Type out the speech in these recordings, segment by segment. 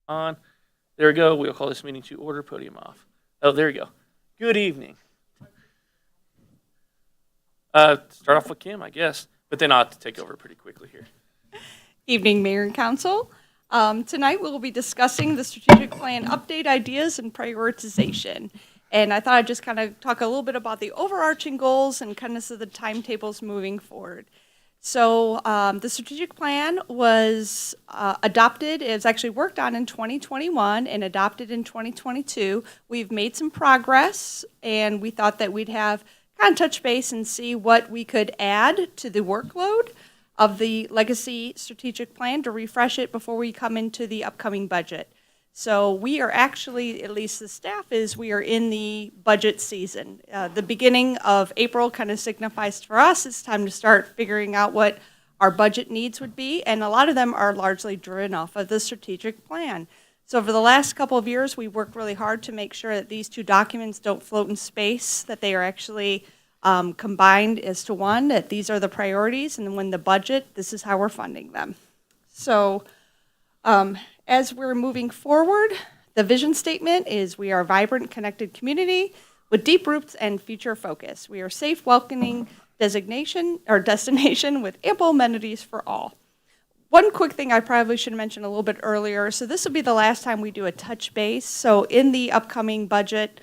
On. There we go. We'll call this meeting to order. Podium off. Oh, there we go. Good evening. Start off with Kim, I guess, but then I'll have to take over pretty quickly here. Evening, Mayor and Council. Tonight we'll be discussing the strategic plan update ideas and prioritization. And I thought I'd just kind of talk a little bit about the overarching goals and kind of the timetables moving forward. So the strategic plan was adopted. It was actually worked on in 2021 and adopted in 2022. We've made some progress, and we thought that we'd have kind of touch base and see what we could add to the workload of the legacy strategic plan to refresh it before we come into the upcoming budget. So we are actually, at least the staff is, we are in the budget season. The beginning of April kind of signifies for us it's time to start figuring out what our budget needs would be, and a lot of them are largely driven off of the strategic plan. So over the last couple of years, we worked really hard to make sure that these two documents don't float in space, that they are actually combined as to one, that these are the priorities, and when the budget, this is how we're funding them. So as we're moving forward, the vision statement is we are a vibrant, connected community with deep roots and future focus. We are safe, welcoming destination with ample amenities for all. One quick thing I probably should have mentioned a little bit earlier. So this will be the last time we do a touch base. So in the upcoming budget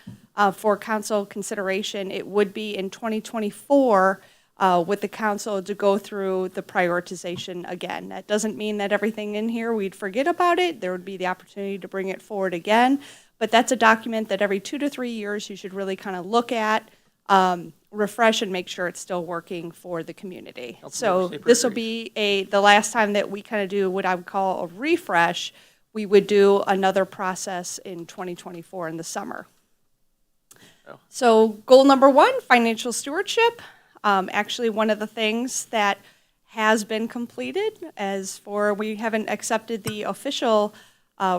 for council consideration, it would be in 2024 with the council to go through the prioritization again. That doesn't mean that everything in here we'd forget about it. There would be the opportunity to bring it forward again. But that's a document that every 2 to 3 years you should really kind of look at, refresh, and make sure it's still working for the community. So this will be the last time that we kind of do what I would call a refresh. We would do another process in 2024 in the summer. Oh. So goal number 1, financial stewardship. Actually, one of the things that has been completed we haven't accepted the official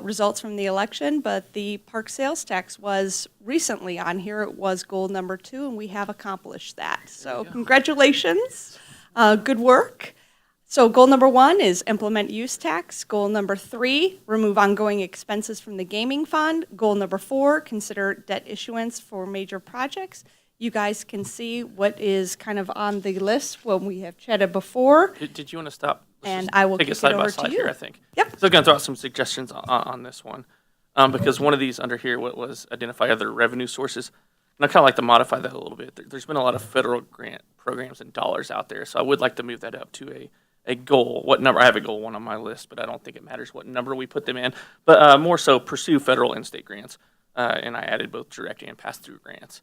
results from the election, but the park sales tax was recently on here. It was goal number 2, and we have accomplished that. So congratulations, good work. So goal number 1 is implement use tax. Goal number 3, remove ongoing expenses from the gaming fund. Goal number 4, consider debt issuance for major projects. You guys can see what is kind of on the list when we have chatted before. Did you want to stop? And I will take kick it side it by over side to you. here, I think. Yep. So I'm going to throw out some suggestions on this one. Because one of these under here was identify other revenue sources. And I kind of like to modify that a little bit. There's been a lot of federal grant programs and dollars out there, so I would like to move that up to a goal. What number? I have a goal 1 on my list, but I don't think it matters what number we put them in. But more so, pursue federal and state grants. And I added both direct and pass-through grants.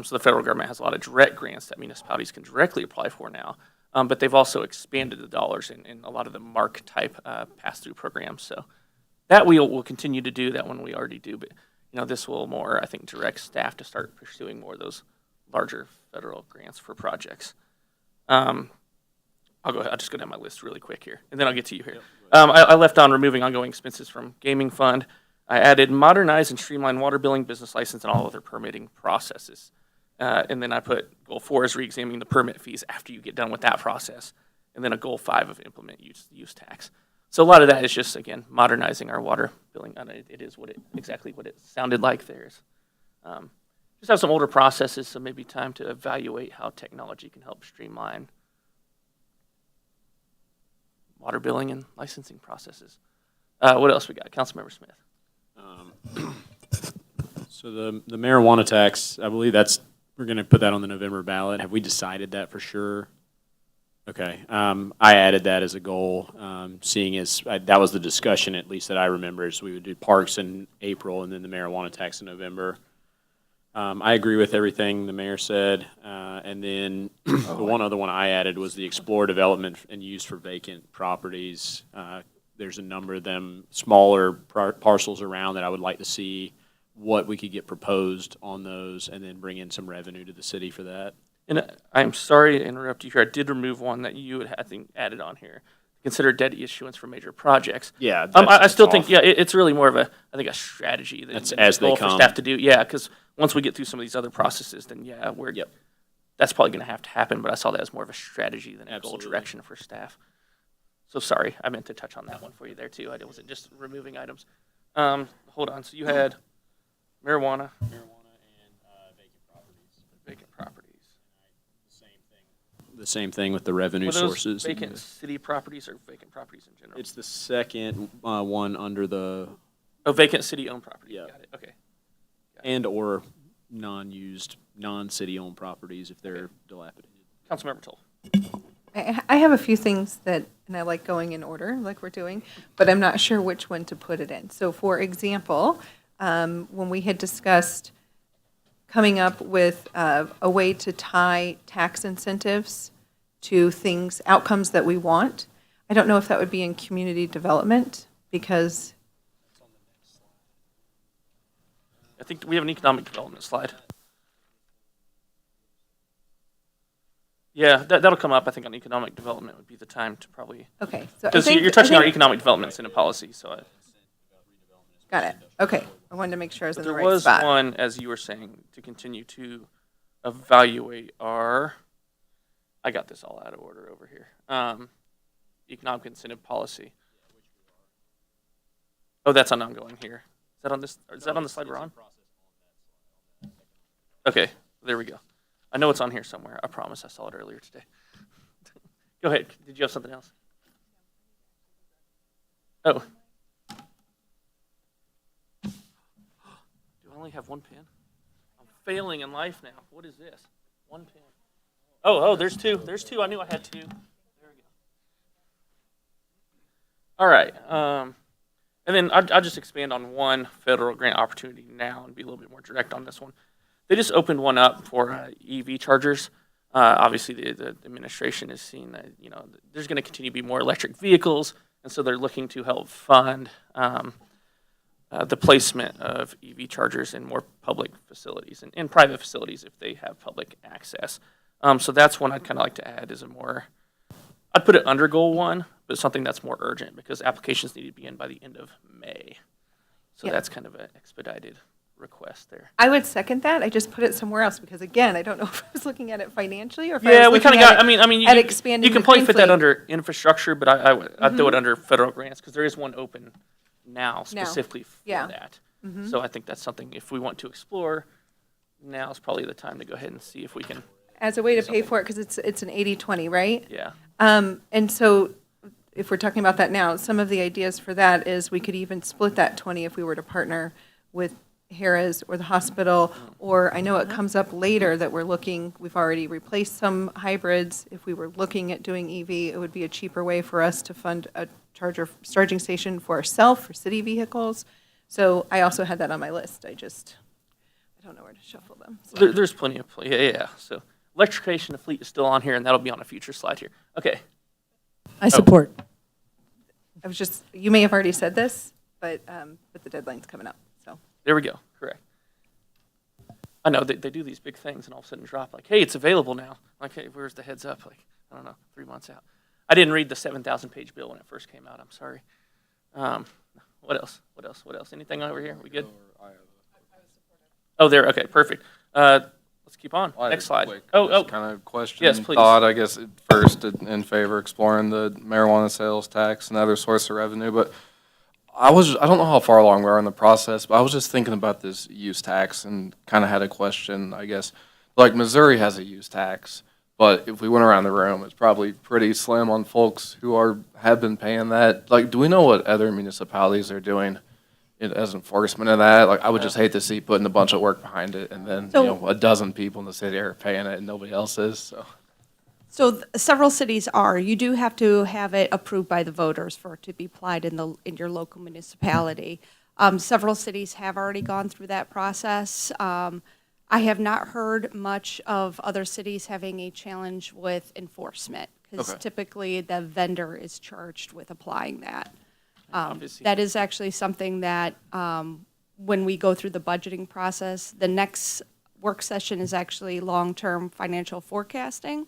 So the federal government has a lot of direct grants that municipalities can directly apply for now. But they've also expanded the dollars in a lot of the MARC-type pass-through programs. So that we'll continue to do. That one we already do. But this will more, I think, direct staff to start pursuing more of those larger federal grants for projects. I'll go ahead. I'll just go down my list really quick here, and then I'll get to you here. I left on removing ongoing expenses from gaming fund. I added modernize and streamline water billing, business license, and all other permitting processes. And then I put goal 4 is re-examining the permit fees after you get done with that process. And then a goal 5 of implement use tax. So a lot of that is just, again, modernizing our water billing. It is exactly what it sounded like there. Just have some older processes, so maybe time to evaluate how technology can help streamline water billing and licensing processes. What else we got? Councilmember Smith. So the marijuana tax, I believe we're going to put that on the November ballot. Have we decided that for sure? Okay. I added that as a goal, seeing as that was the discussion, at least that I remember, is we would do parks in April and then the marijuana tax in November. I agree with everything the mayor said. And then the one other one I added was the explore development and use for vacant properties. There's a number of them, smaller parcels around that I would like to see what we could get proposed on those and then bring in some revenue to the city for that. And I'm sorry to interrupt you here. I did remove one that you had, I think, added on here. Consider debt issuance for major projects. Yeah, I still think, it's really more of a strategy than as they goal come for staff to do. Yeah, because once we get through some of these other processes, then that's probably going to have to happen. But I saw that as more of a strategy than a goal direction for staff. So sorry, I meant to touch on that one for you there too. I wasn't just removing items. Hold on. So you had marijuana, Marijuana and vacant properties. vacant properties. The same thing with the revenue Were those sources. vacant city properties or vacant properties in general? It's the second one under the Oh, vacant city-owned property. Yeah. Got it. Okay. and or non-used, non-city-owned properties if they're dilapidated. Councilmember Toll. I have a few things that, and I like going in order, like we're doing, but I'm not sure which one to put it in. So for example, when we had discussed coming up with a way to tie tax incentives to things, outcomes that we want, I don't know if that would be in community development, because, I think we have an economic development slide. Yeah, that'll come up. I think on economic development would be the time to probably, okay. So I because think- you're touching I our think- economic development in a policy, so Got it. Okay. I wanted to make sure I was in the there right was spot. one, as you were saying, to continue to evaluate our, I got this all out of order over here. Economic incentive policy. Oh, that's on ongoing here. Is that on this, or is that on the slide we're on? Okay, there we go. I know it's on here somewhere. I promise I saw it earlier today. Go ahead. Did you have something else? Oh. Do I only have one pen? I'm failing in life now. What is this? One pen. Oh, there's two. There's two. I knew I had two. There we go. All right. And then I'll just expand on one federal grant opportunity now and be a little bit more direct on this one. They just opened one up for EV chargers. Obviously, the administration is seeing that there's going to continue to be more electric vehicles, and so they're looking to help fund the placement of EV chargers in more public facilities and in private facilities if they have public access. So that's one I'd kind of like to add as a more, I'd put it under goal one, but something that's more urgent because applications need to be in by the end of May. So Yeah. that's kind of an expedited request there. I would second that. I just put it somewhere else because, again, I don't know if I was looking at it financially or if I Yeah, was we kind of looking got. at it I mean, at you expanding can the probably fit that green under infrastructure, but I'd throw it under federal grants because there is one open now specifically for Yeah. that. So I think that's something if we want to explore, now is probably the time to go ahead and see if we can. as a way to pay for it because it's an 80-20, right? Yeah. And so if we're talking about that now, some of the ideas for that is we could even split that 20 if we were to partner with Harrah's or the hospital, or I know it comes up later that we've already replaced some hybrids. If we were looking at doing EV, it would be a cheaper way for us to fund a charging station for ourselves, for city vehicles. So I also had that on my list. I don't know where to shuffle them. So- There's plenty of yeah. So electrification of fleet is still on here, and that'll be on a future slide here. Okay. I support. I was just, you may have already said this, but the deadline's coming up, so. There we go. Correct. I know they do these big things and all of a sudden drop like, hey, it's available now. Like, hey, where's the heads up? Like, I don't know, 3 months out. I didn't read the 7,000-page bill when it first came out. I'm sorry. What else? Anything over here? We good? Oh, there. Okay, perfect. Let's keep on. Next slide. Oh. Kind of question. Yes, please. Thought, I guess, at first in favor exploring the marijuana sales tax and other source of revenue, but I don't know how far along we are in the process, but I was just thinking about this use tax and kind of had a question, I guess. Like Missouri has a use tax, but if we went around the room, it's probably pretty slim on folks who have been paying that. Like, do we know what other municipalities are doing as enforcement of that? Like, I would just hate to see putting a bunch of work behind it and then, So- a dozen people in the city are paying it and nobody else is, so. So several cities are. You do have to have it approved by the voters for it to be applied in your local municipality. Several cities have already gone through that process. I have not heard much of other cities having a challenge with enforcement because Okay. typically the vendor is charged with applying that. Obviously. That is actually something that when we go through the budgeting process, the next work session is actually long-term financial forecasting.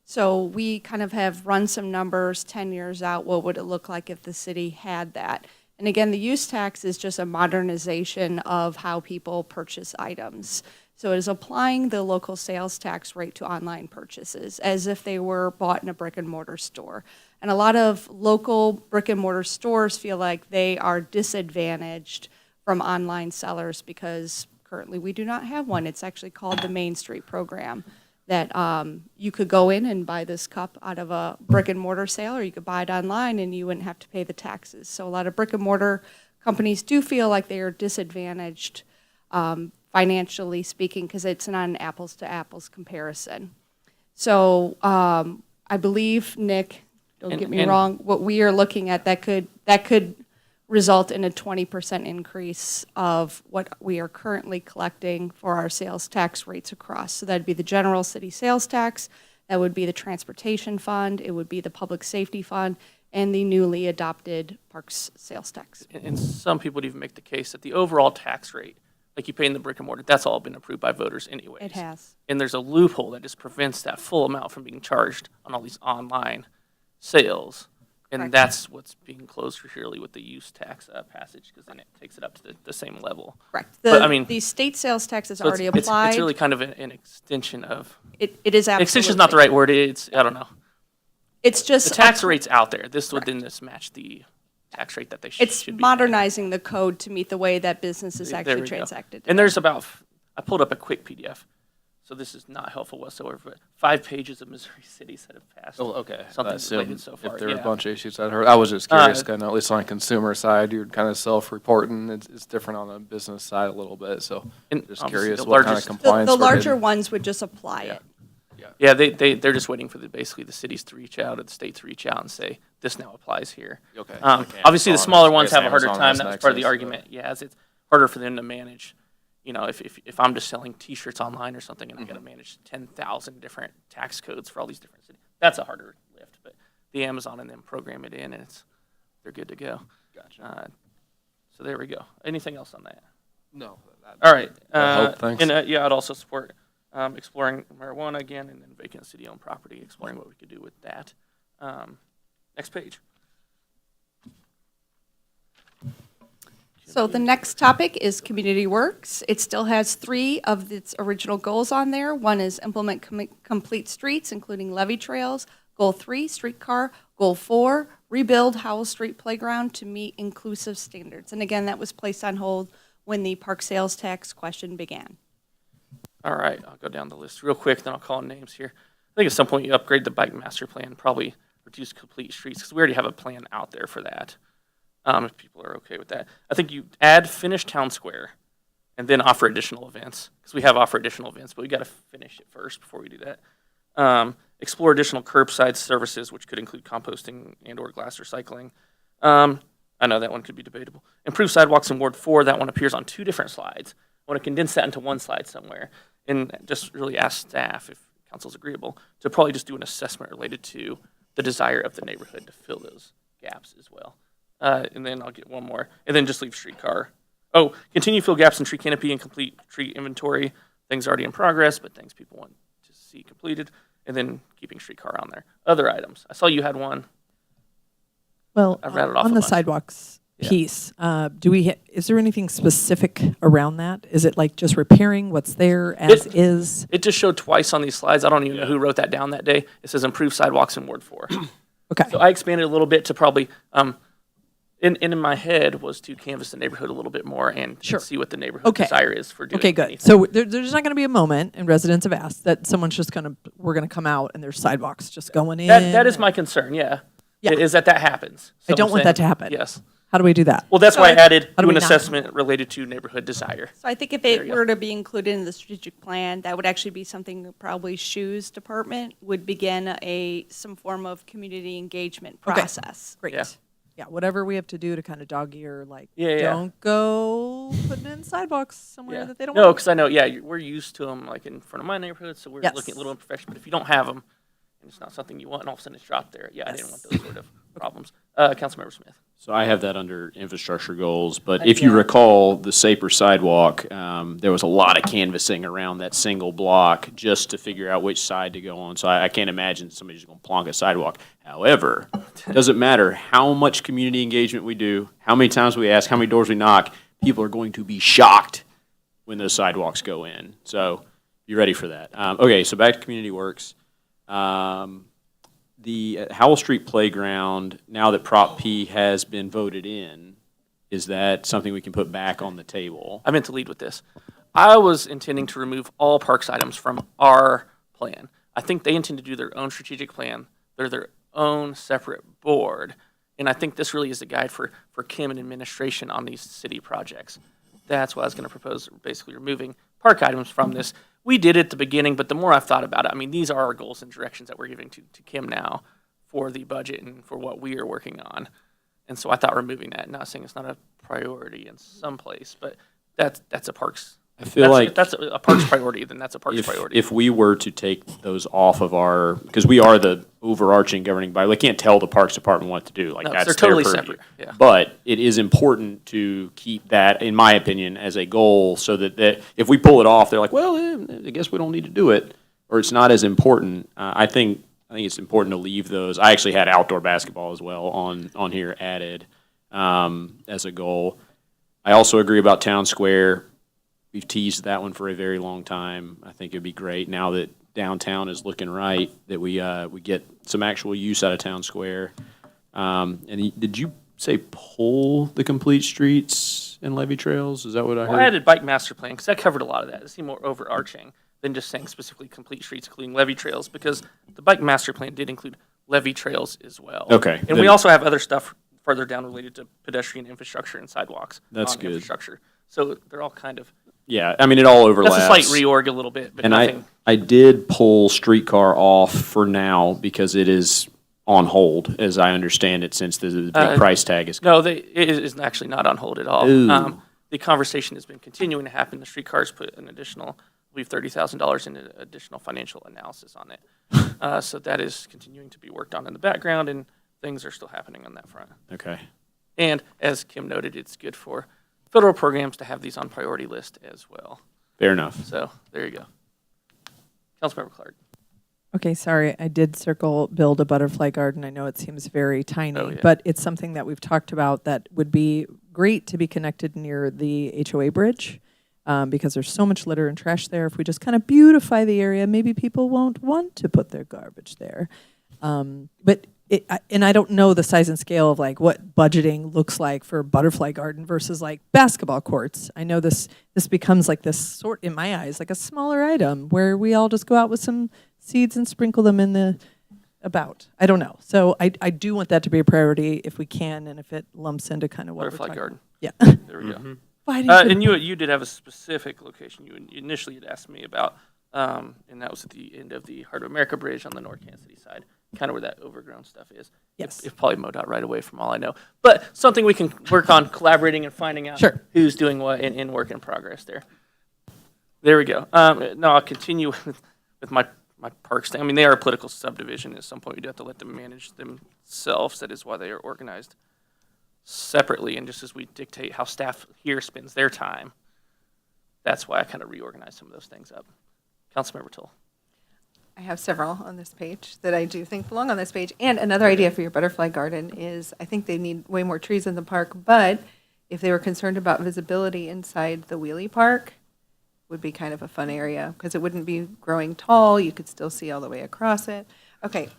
So we kind of have run some numbers 10 years out. What would it look like if the city had that? And again, the use tax is just a modernization of how people purchase items. So it is applying the local sales tax rate to online purchases as if they were bought in a brick and mortar store. And a lot of local brick and mortar stores feel like they are disadvantaged from online sellers because currently we do not have one. It's actually called the Main Street Program, that you could go in and buy this cup out of a brick and mortar sale, or you could buy it online and you wouldn't have to pay the taxes. So a lot of brick and mortar companies do feel like they are disadvantaged financially speaking because it's not an apples to apples comparison. So I believe, Nick, don't get me wrong, what we are looking at, that could result in a 20% increase of what we are currently collecting for our sales tax rates across. So that'd be the general city sales tax, that would be the transportation fund, it would be the public safety fund, and the newly adopted parks sales tax. And some people would even make the case that the overall tax rate, like you pay in the brick and mortar, that's all been approved by voters anyways. It has. And there's a loophole that just prevents that full amount from being charged on all these online sales. And Correct. that's what's being closed for Shirley with the use tax passage, because then it takes it up to the same level. Correct. But, I mean- The state sales tax is So already it's applied. really kind of an extension of, It is absolutely. extension is not the right word, it's, I don't know. It's just. The tax rate's out there. This would then just match the tax rate that they should be It's paying. modernizing the code to meet the way that business is There actually we go. transacted. And there's about, I pulled up a quick PDF, so this is not helpful whatsoever, but 5 pages of Missouri cities that have passed. Oh, okay. Something That's related so far, If there are yeah. a bunch of issues I'd heard, I was just curious, Uh, kind of, at least on the consumer side, you're kind of self-reporting. It's different on the business side a little bit, so And just obviously curious the what kind of largest- compliance The we're larger getting. ones would just apply Yeah. it. Yeah, they're just waiting for basically the cities to reach out or the state to reach out and say, this now applies here. Okay. Obviously, the Amazon, smaller I ones guess have a harder Amazon time. has That was part of the Nexus, argument. Yeah, as it's harder for them to manage. You know, if I'm just selling T-shirts online or something and I got to manage 10,000 different tax codes for all these different cities, that's a harder lift. But the Amazon and them program it in, and they're good to go. Gotcha. So there we go. Anything else on that? No. All right. I hope, thanks. And yeah, I'd also support exploring marijuana again, and then vacant city-owned property, exploring what we could do with that. Next page. So the next topic is Community Works. It still has 3 of its original goals on there. One is implement complete streets, including levee trails. Goal 3, streetcar. Goal 4, rebuild Howell Street Playground to meet inclusive standards. And again, that was placed on hold when the park sales tax question began. All right, I'll go down the list real quick, then I'll call names here. I think at some point you upgrade the bike master plan, probably reduce complete streets, because we already have a plan out there for that, if people are okay with that. I think you add finish town square and then offer additional events, because we have offer additional events, but we got to finish it first before we do that. Explore additional curbside services, which could include composting and or glass recycling. I know that one could be debatable. Improve sidewalks in Ward 4, that one appears on 2 different slides. I want to condense that into one slide somewhere, and just really ask staff, if council's agreeable, to probably just do an assessment related to the desire of the neighborhood to fill those gaps as well. And then I'll get one more, and then just leave streetcar. Oh, continue fill gaps in tree canopy and complete tree inventory. Things already in progress, but things people want to see completed, and then keeping streetcar on there. Other items. I saw you had one. Well, I've read it off on a the bunch. sidewalks Yeah. piece, is there anything specific around that? Is it like just repairing what's there as is? It just showed twice on these slides. I don't even know who wrote that down that day. It says improve sidewalks in Ward 4. Okay, So I expanded a little bit to probably, in my head was to canvass the neighborhood a little bit more and Sure. see what the neighborhood Okay. desire is for doing okay, good. anything. So there's not going to be a moment, and residents have asked, that someone's just we're going to come out and there's sidewalks just going in. That is my concern, yeah. Yeah. Is that happens. I So don't I'm want saying- that to happen. Yes. How do we do that? Well, that's So why I I- added How do do an we not- assessment related to neighborhood desire. So I think if There it you go. were to be included in the strategic plan, that would actually be something that probably Shoes Department would begin some form of community engagement Okay. process. Great. Yeah. Yeah, whatever we have to do to kind of dog ear, like, Yeah. don't go putting in sidewalks somewhere Yeah. that they don't No, want. because I know, yeah, we're used to them like in front of my neighborhood, so we're Yes. looking at little imperfection. But if you don't have them, and it's not something you want, and all of a sudden it's dropped there, yeah, I didn't want those sort of problems. Councilmember Smith. So I have that under infrastructure goals, but if you recall the Saper sidewalk, there was a lot of canvassing around that single block just to figure out which side to go on. So I can't imagine somebody's going to plonk a sidewalk. However, it doesn't matter how much community engagement we do, how many times we ask, how many doors we knock, people are going to be shocked when those sidewalks go in. So be ready for that. Okay, so back to Community Works. the Howell Street Playground, now that Prop P has been voted in, is that something we can put back on the table? I meant to lead with this. I was intending to remove all parks items from our plan. I think they intend to do their own strategic plan. They're their own separate board. And I think this really is a guide for Kim and administration on these city projects. That's why I was going to propose basically removing park items from this. We did it at the beginning, but the more I've thought about it, I mean, these are our goals and directions that we're giving to Kim now for the budget and for what we are working on. And so I thought removing that, not saying it's not a priority in some place, but that's a parks. I feel like if that's a parks priority, then that's a parks priority. if we were to take those off of our, because we are the overarching governing body, we can't tell the Parks Department what to do. Like No, that's they're their totally purview. separate, yeah. But it is important to keep that, in my opinion, as a goal, so that if we pull it off, they're like, well, I guess we don't need to do it, or it's not as important. I think it's important to leave those. I actually had outdoor basketball as well on here added as a goal. I also agree about Town Square. We've teased that one for a very long time. I think it'd be great now that downtown is looking right, that we get some actual use out of Town Square. Did you say pull the complete streets and levee trails? Is that what I Well, I heard? added bike master plan because that covered a lot of that. It seemed more overarching than just saying specifically complete streets, including levee trails, because the bike master plan did include levee trails as well. Okay, And we then- also have other stuff further down related to pedestrian infrastructure and sidewalks. That's on good. Infrastructure. So they're all kind of, Yeah, I mean, it all overlaps. that's a slight reorg a little bit, but And nothing. I did pull streetcar off for now because it is on hold, as I understand it, since the big price tag is. No, it is actually not on hold at all. Ooh. The conversation has been continuing to happen. The streetcars put an additional, I believe, $30,000 in additional financial analysis on it. So that is continuing to be worked on in the background, and things are still happening on that front. Okay. And as Kim noted, it's good for federal programs to have these on priority list as well. Fair enough. So there you go. Councilmember Clark. Okay, sorry, I did circle build a butterfly garden. I know it seems very tiny, Oh, yeah. but it's something that we've talked about that would be great to be connected near the HOA bridge, because there's so much litter and trash there. If we just kind of beautify the area, maybe people won't want to put their garbage there. And I don't know the size and scale of like what budgeting looks like for a butterfly garden versus like basketball courts. I know this becomes like this sort, in my eyes, like a smaller item where we all just go out with some seeds and sprinkle them in the about. I don't know. So I do want that to be a priority if we can, and if it lumps into kind of what Butterfly we're talking garden. about. Yeah. There we go. Why did And you did have a specific location you initially had asked me about, and that was at the end of the Heart of America Bridge on the North Kansas City side, kind of where that overgrown stuff is. Yes. If probably mowed out right away from all I know. But something we can work on collaborating and finding out Sure. who's doing what in work in progress there. There we go. No, I'll continue with my parks thing. I mean, they are a political subdivision. At some point, you do have to let them manage themselves. That is why they are organized separately. And just as we dictate how staff here spends their time, that's why I kind of reorganized some of those things up. Councilmember Toll. I have several on this page that I do think belong on this page. And another idea for your butterfly garden is, I think they need way more trees in the park, but if they were concerned about visibility inside the wheelie park, would be kind of a fun area, because it wouldn't be growing tall, you could still see all the way across it. Okay,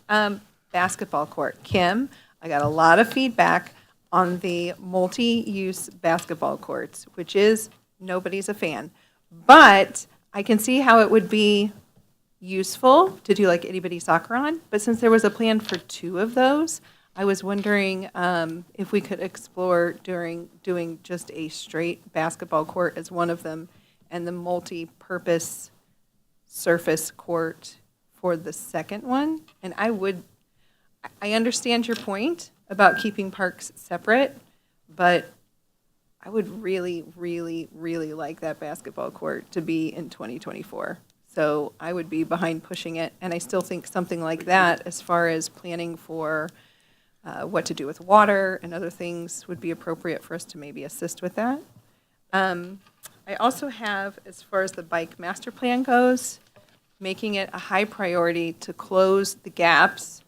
basketball court. Kim, I got a lot of feedback on the multi-use basketball courts, which is, nobody's a fan. But I can see how it would be useful to do like itty-bitty soccer on, but since there was a plan for 2 of those, I was wondering if we could explore doing just a straight basketball court as one of them, and the multi-purpose surface court for the second one. And I understand your point about keeping parks separate, but I would really, really, really like that basketball court to be in 2024. So I would be behind pushing it, and I still think something like that, as far as planning for what to do with water and other things, would be appropriate for us to maybe assist with that. I also have, as far as the bike master plan goes, making it a high priority to close the gaps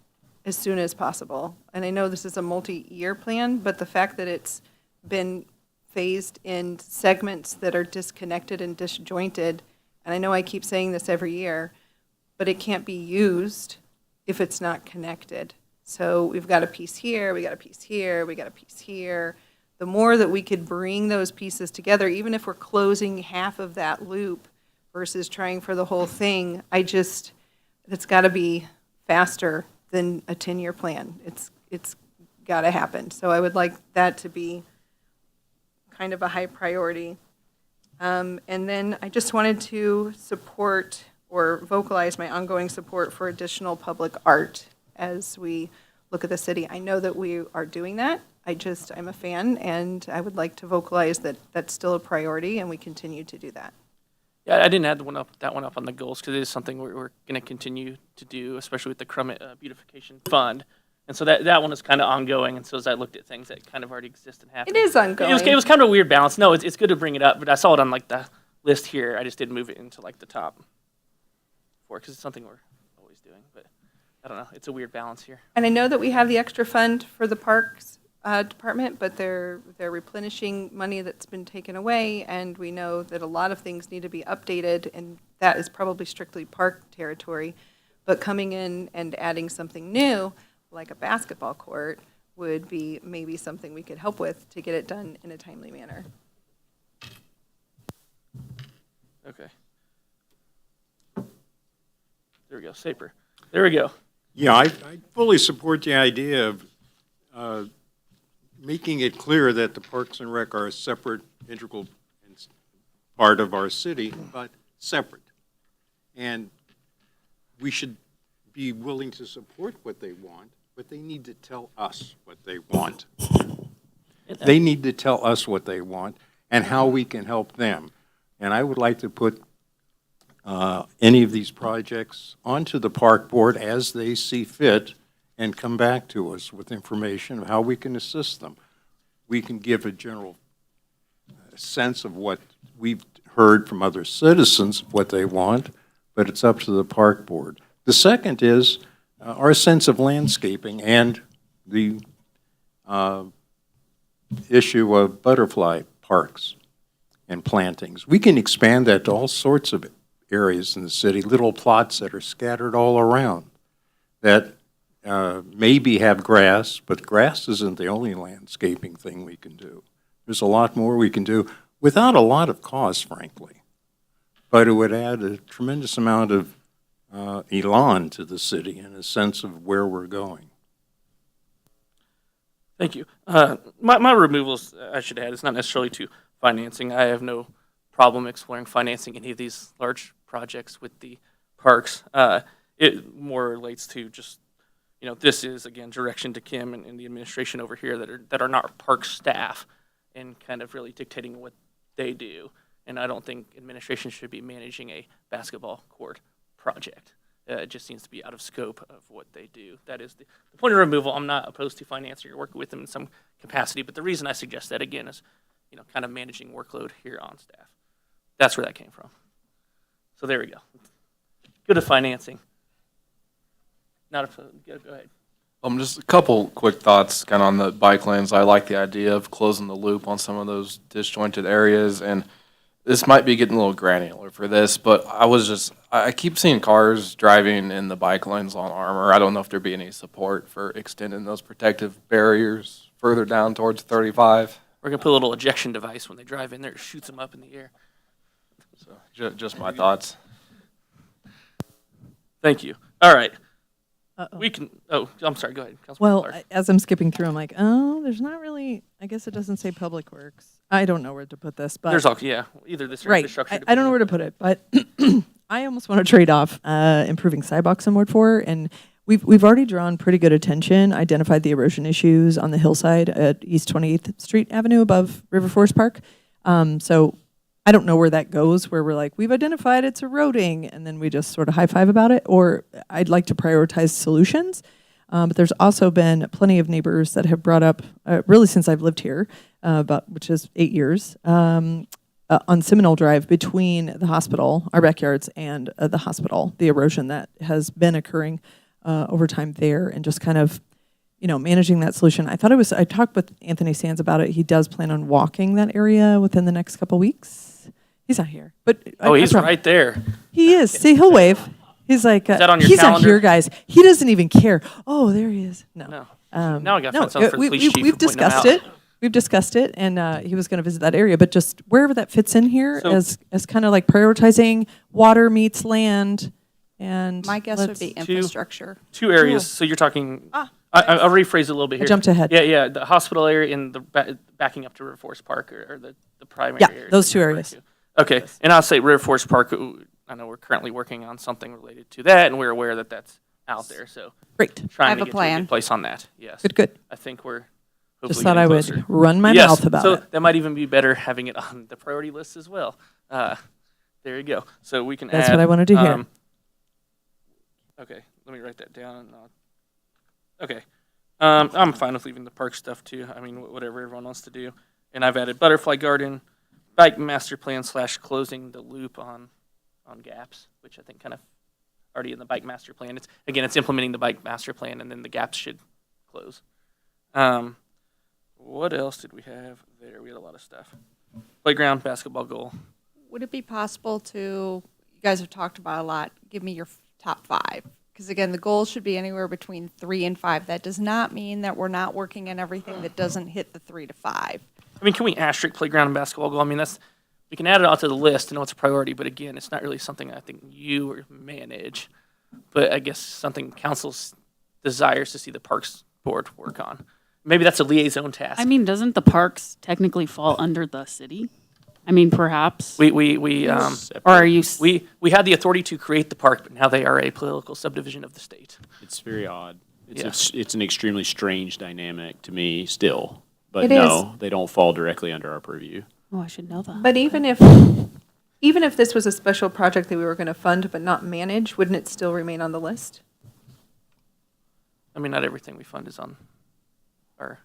as soon as possible. And I know this is a multi-year plan, but the fact that it's been phased in segments that are disconnected and disjointed, and I know I keep saying this every year, but it can't be used if it's not connected. So we've got a piece here, we got a piece here, we got a piece here. The more that we could bring those pieces together, even if we're closing half of that loop versus trying for the whole thing, it's got to be faster than a 10-year plan. It's got to happen. So I would like that to be kind of a high priority. And then I just wanted to support or vocalize my ongoing support for additional public art as we look at the city. I know that we are doing that. I'm a fan, and I would like to vocalize that that's still a priority, and we continue to do that. Yeah, I didn't add that one up on the goals because it is something we're going to continue to do, especially with the Crummett Beautification Fund. And so that one is kind of ongoing. And so as I looked at things that kind of already exist and happen, It is ongoing. It was kind of a weird balance. No, it's good to bring it up, but I saw it on like the list here. I just didn't move it into like the top four because it's something we're always doing. But I don't know. It's a weird balance here. And I know that we have the extra fund for the parks department, but they're replenishing money that's been taken away, and we know that a lot of things need to be updated, and that is probably strictly park territory. But coming in and adding something new, like a basketball court, would be maybe something we could help with to get it done in a timely manner. Okay. There we go. Saper. There we go. Yeah, I fully support the idea of making it clear that the Parks and Rec are a separate, integral part of our city, but separate. And we should be willing to support what they want, but they need to tell us what they want. They need to tell us what they want and how we can help them. And I would like to put any of these projects onto the park board as they see fit and come back to us with information of how we can assist them. We can give a general sense of what we've heard from other citizens, what they want, but it's up to the park board. The second is our sense of landscaping and the issue of butterfly parks and plantings. We can expand that to all sorts of areas in the city, little plots that are scattered all around that maybe have grass, but grass isn't the only landscaping thing we can do. There's a lot more we can do without a lot of cost, frankly. But it would add a tremendous amount of elan to the city and a sense of where we're going. Thank you. My removals, I should add, is not necessarily to financing. I have no problem exploring financing any of these large projects with the parks. It more relates to just, this is, again, direction to Kim and the administration over here that are not park staff and kind of really dictating what they do. And I don't think administration should be managing a basketball court project. It just seems to be out of scope of what they do. That is the point of removal. I'm not opposed to financing or working with them in some capacity, but the reason I suggest that, again, is, kind of managing workload here on staff. That's where that came from. So there we go. Go to financing. Not opposed. Go ahead. Just a couple quick thoughts kind of on the bike lanes. I like the idea of closing the loop on some of those disjointed areas, and this might be getting a little granular for this, but I keep seeing cars driving in the bike lanes on Armour. I don't know if there'd be any support for extending those protective barriers further down towards 35. We're going to put a little ejection device when they drive in there. It shoots them up in the air. So just my thoughts. Thank you. All right. Uh-oh. We can, I'm sorry. Go ahead. Councilwoman Well, Clark. as I'm skipping through, I'm like, oh, there's not really, I guess it doesn't say Public Works. I don't know where to put this, but. There's either this or Right. infrastructure. I don't know where to put it, but I almost want to trade off improving sidewalks in Ward 4. And we've already drawn pretty good attention, identified the erosion issues on the hillside at East 28th Street Avenue above River Forest Park. So I don't know where that goes, where we're like, we've identified it's eroding, and then we just sort of high five about it. Or I'd like to prioritize solutions. But there's also been plenty of neighbors that have brought up, really since I've lived here, which is 8 years, on Seminole Drive between the hospital, our backyards, and the hospital, the erosion that has been occurring over time there, and just kind of, managing that solution. I talked with Anthony Sands about it. He does plan on walking that area within the next couple weeks. He's not here, but He's right there. he is. See, he'll wave. He's like, that on your he's calendar? not here, guys. He doesn't even care. Oh, there he is. No. No. Um, Now I got no, fence up for the police chief we've for pointing them discussed out. it. We've discussed it, and he was going to visit that area, but just wherever that fits in here So- as kind of like prioritizing water meets land, and My guess would let's- be infrastructure. Two areas. So you're talking. Ah, I'll rephrase it a little bit I here. jumped ahead. Yeah, the hospital area and the backing up to River Forest Park or the primary Yeah, areas those that two you're areas. referring to. Okay, and I'll say River Forest Park. I know we're currently working on something related to that, and we're aware that that's out there. So Great. trying have to a get to a plan. good place on that. Yes. Good. I think we're. Just hopefully thought I getting would closer. run my Yes, mouth about so it. that might even be better having it on the priority list as well. There you go. So we can That's add. what I wanted to hear. Okay, let me write that down. And okay, I'm fine with leaving the park stuff too. I mean, whatever everyone wants to do. And I've added butterfly garden, bike master plan / closing the loop on gaps, which I think kind of already in the bike master plan. It's implementing the bike master plan, and then the gaps should close. What else did we have there? We had a lot of stuff. Playground basketball goal. Would it be possible to, you guys have talked about a lot, give me your top 5? Because again, the goal should be anywhere between 3 and 5. That does not mean that we're not working on everything that doesn't hit the 3 to 5. I mean, can we asterisk playground and basketball goal? I mean, we can add it all to the list to know it's a priority, but again, it's not really something I think you or manage. But I guess something council desires to see the Parks Board work on. Maybe that's a liaison task. I mean, doesn't the parks technically fall under the city? I mean, perhaps. we Or are you? we had the authority to create the park, but now they are a political subdivision of the state. It's very odd. Yeah. It's an extremely strange dynamic to me still. But It no, they don't fall directly under our purview. Oh, I should know that. But even if this was a special project that we were going to fund but not manage, wouldn't it still remain on the list? I mean, not everything we fund is on our,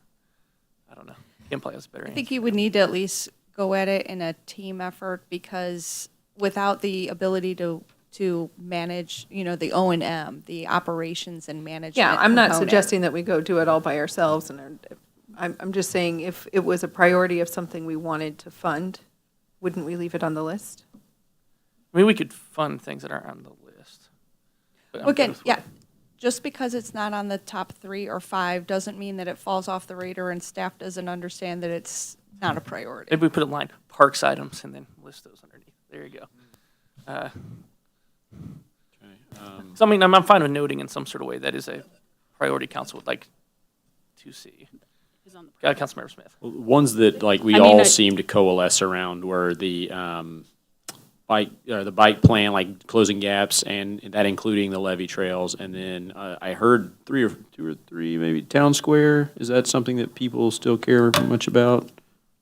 I don't know. Kim probably has a better I answer. think you would need to at least go at it in a team effort, because without the ability to manage, the O&M, the operations and management. Yeah, I'm not component. suggesting that we go do it all by ourselves, and I'm just saying if it was a priority of something we wanted to fund, wouldn't we leave it on the list? I mean, we could fund things that aren't on the list. But I'm good Again, with yeah, what- just because it's not on the top 3 or 5 doesn't mean that it falls off the radar and staff doesn't understand that it's not a priority. Maybe we put a line, parks items, and then list those underneath. There you go. So I mean, I'm fine with noting in some sort of way that is a priority council would like to see. Councilmember Smith. Ones that like we I mean, all I- seem to coalesce around were the bike plan, like closing gaps, and that including the levee trails. And then I heard two or three, maybe town square. Is that something that people still care much about?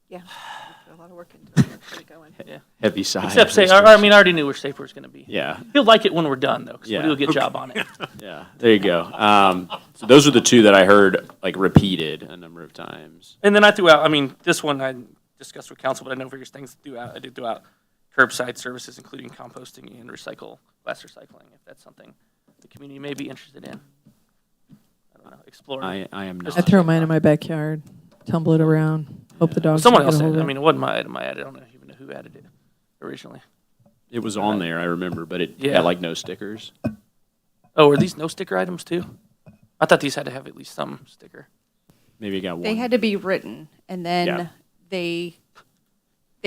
Yeah. We put a lot of work into it. Let's get it going. Yeah. Heavy side. Except say, I mean, I already knew where Safer was going to be. Yeah, He'll like it when we're done, though, because Yeah. we'll do a good job on it. yeah. There you go. So those are the two that I heard like repeated a number of times. And then I threw out, I mean, this one I discussed with council, but I know various things I did throw out curbside services, including composting and glass recycling, if that's something the community may be interested in. I don't know, exploring. I am Just- I not. throw mine in my backyard, tumble it around, hope the dogs. Someone don't else get a added hold it. of I mean, it wasn't my item I added. I don't even know who added it originally. It was on there, I remember, but it Yeah. had like no stickers. Oh, are these no sticker items too? I thought these had to have at least some sticker. Maybe it got one. They had to be written, and then Yeah. they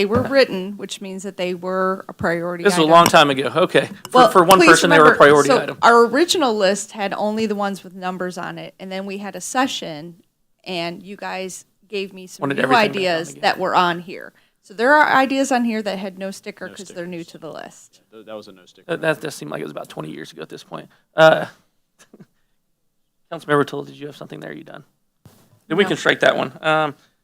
were written, which means that they were a priority This was a item. long time ago. Okay. Well, For one please person, they were a remember, priority so item. Our original list had only the ones with numbers on it, and then we had a session, and you guys gave me some Wanted new everything back on ideas again. that were on here. So there are ideas on here that had no sticker No because they're new stickers. to the list. That was a no sticker. That does seem like it was about 20 years ago at this point. Councilmember Toole, did you have something there? Are you done? Then we No. can strike that one.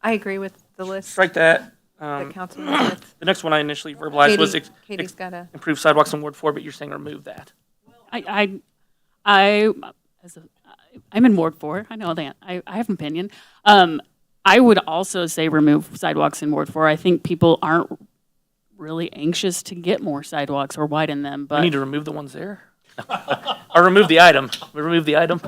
I agree with the list Strike that. that Councilman Smith. The next one I initially verbalized was Katie's got a, improve sidewalks in Ward 4, but you're saying remove that. I'm in Ward 4. I know that. I have an opinion. I would also say remove sidewalks in Ward 4. I think people aren't really anxious to get more sidewalks or widen them, We but, need to remove the ones there? Or remove the item. We remove the item?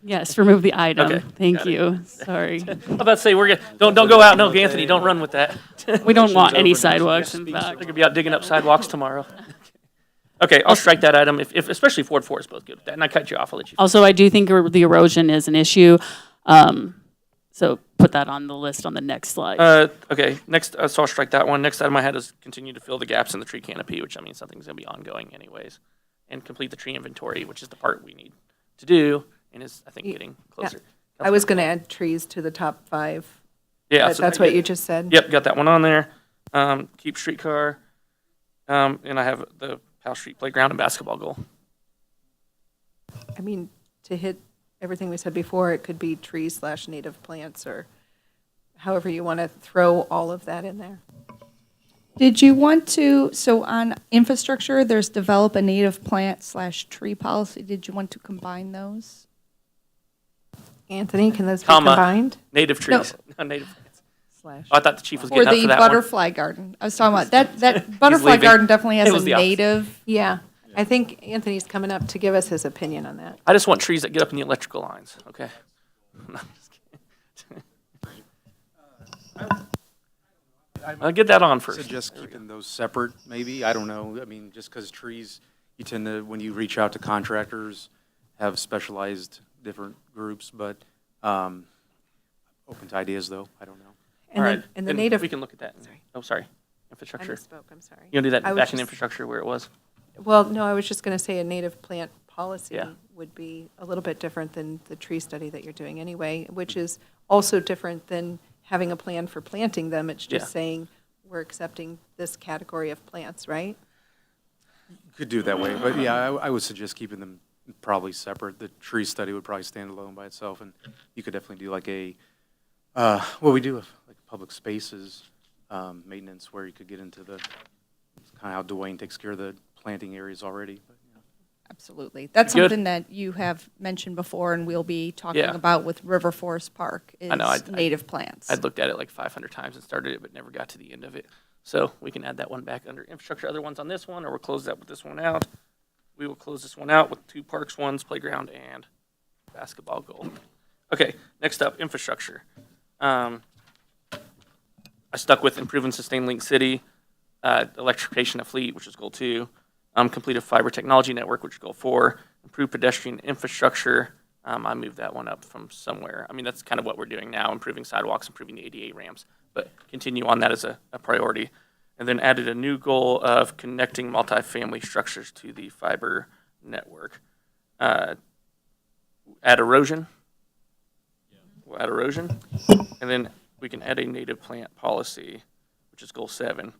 yes, remove the item. Okay, Thank got it. you. Sorry. I'm about to say, don't go out. No, Anthony, don't run with that. We don't want any over. sidewalks in They're fact. going to be out digging up sidewalks tomorrow. Okay, I'll strike that item, especially if Ward 4 is both good with that, and I cut you off, I'll let you. Also, I do think the erosion is an issue. So put that on the list on the next slide. Okay, next, so I'll strike that one. Next item I had is continue to fill the gaps in the tree canopy, which I mean, something's gonna be ongoing anyways. And complete the tree inventory, which is the part we need to do, and is, I think, getting closer. I was going to add trees to the top 5. Yeah, But so that's what you just said? Yep, got that one on there. Keep streetcar, and I have the Powell Street Playground and basketball goal. I mean, to hit everything we said before, it could be trees/native plants, or however you want to throw all of that in there. Did you want to, so on infrastructure, there's develop a native plant/tree policy. Did you want to combine those? Anthony, can those be Comma. combined? Native trees, no, native plants. Slash. Oh, I thought the chief was Or getting up the for that one. butterfly garden? I was talking about, that butterfly leaving. garden definitely has It was a the opposite. native. Yeah, I think Anthony's coming up to give us his opinion on that. I just want trees that get up in the electrical lines, okay? No, I'm just kidding. I'll get that on first. Suggest keeping those separate, maybe, I don't know, I mean, just because trees, you tend to, when you reach out to contractors, have specialized different groups, but, open to ideas, though, I don't know. And All then, right, and the then native, we can look at that. Oh, sorry, I infrastructure. misspoke, I'm sorry. You want to do that I was back in just- infrastructure where it was? Well, no, I was just going to say a native plant policy Yeah. would be a little bit different than the tree study that you're doing anyway, which is also different than having a plan for planting them. It's just Yeah. saying, we're accepting this category of plants, right? Could do it that way, but yeah, I would suggest keeping them probably separate. The tree study would probably stand alone by itself, and you could definitely do like a, what we do, like public spaces, maintenance, where you could get into the, kind of how Dwayne takes care of the planting areas already, but, yeah. Absolutely. That's Good. something that you have mentioned before and we'll be talking Yeah. about with River Forest Park is know, native plants. I'd looked at it like 500 times and started it, but never got to the end of it. So we can add that one back under infrastructure, other ones on this one, or we'll close that with this one out. We will close this one out with 2 parks, ones, playground, and basketball goal. Okay, next up, infrastructure. I stuck with improve and sustain Link City, electrification of fleet, which is goal 2, complete a fiber technology network, which is goal 4, improve pedestrian infrastructure. I moved that one up from somewhere. I mean, that's kind of what we're doing now, improving sidewalks, improving the ADA ramps, but continue on that as a priority. And then added a new goal of connecting multifamily structures to the fiber network. Add erosion. We'll add erosion. And then we can add a native plant policy, which is goal 7.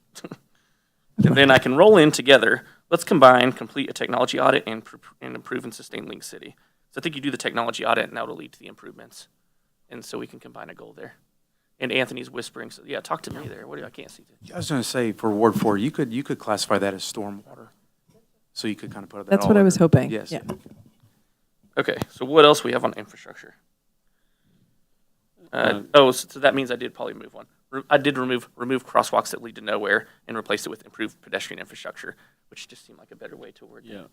And then I can roll in together. Let's combine, complete a technology audit and improve and sustain Link City. So I think you do the technology audit and that will lead to the improvements. And so we can combine a goal there. And Anthony's whispering, so yeah, talk to me there. What do I can't see? I was going to say, for Ward 4, you could classify that as stormwater, so you could kind of put that That's all what I was under- hoping. Yes. Yeah. Okay, so what else we have on infrastructure? So that means I did probably move one. I did remove crosswalks that lead to nowhere and replace it with improved pedestrian infrastructure, which just seemed like a better way to word it. Yeah.